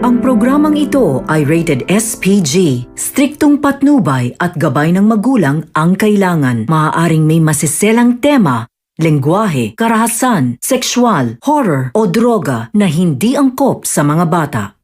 Ang programang ito ay rated SPG. Striktong patnubay at gabay ng magulang ang kailangan. Maaaring may masiselang tema, lengguwahe, karahasan, sexual, horror o droga na hindi angkop sa mga bata.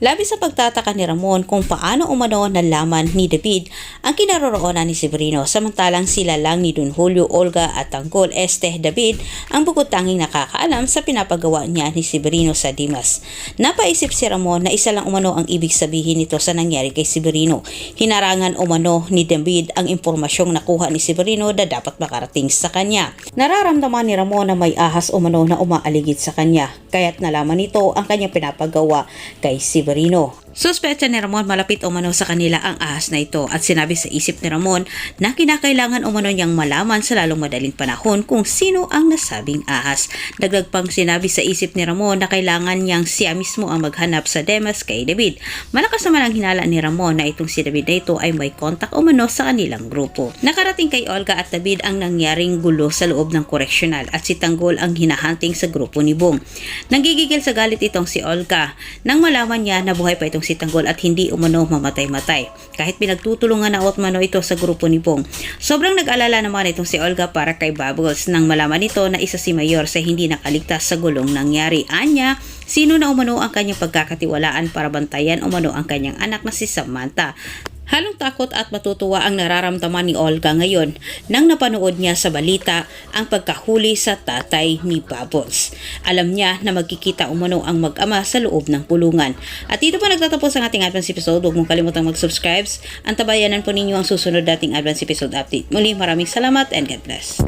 Labis sa pagtataka ni Ramon kung paano umano nalaman ni David ang kinaroroonan ni Severino samantalang sila lang ni Don Julio, Olga at Tanggol David ang bukod tanging nakakaalam sa pinapagawa niya ni Severino sa Dimas. Napaisip si Ramon na isa lang umano ang ibig sabihin nito sa nangyari kay Severino. Hinarangan umano ni David ang impormasyong nakuha ni Severino na dapat makarating sa kanya. Nararamdaman ni Ramon na may ahas umano na umaaligid sa kanya kaya't nalaman nito ang kanyang pinapagawa kay Severino. Suspetsa ni Ramon malapit umano sa kanila ang ahas na ito at sinabi sa isip ni Ramon na kinakailangan umano niyang malaman sa lalong madaling panahon kung sino ang nasabing ahas. Dagdag pang sinabi sa isip ni Ramon na kailangan niyang siya mismo ang maghanap sa Dimas kay David. Malakas naman ang hinala ni Ramon na itong si David na ito ay may kontak umano sa kanilang grupo. Nakarating kay Olga at David ang nangyaring gulo sa loob ng koreksyonal at si Tanggol ang hinahunting sa grupo ni Bong. Nanggigigil sa galit itong si Olga nang malaman niya na buhay pa itong si Tanggol at hindi umano mamatay-matay. Kahit pinagtutulungan na umano ito sa grupo ni Bong. Sobrang nag-alala naman itong si Olga para kay Bubbles nang malaman nito na isa si Mayor sa hindi nakaligtas sa gulong nangyari. Anya, sino na umano ang kanyang pagkakatiwalaan para bantayan umano ang kanyang anak na si Samantha. Halong takot at matutuwa ang nararamdaman ni Olga ngayon nang napanood niya sa balita ang pagkahuli sa tatay ni Bubbles. Alam niya na magkikita umano ang mag-ama sa loob ng pulungan. At dito po nagtatapos ang ating advance episode. Huwag mong kalimutang mag-subscribe. Antabayanan po ninyo ang susunod dating advance episode update. Muli maraming salamat and God bless.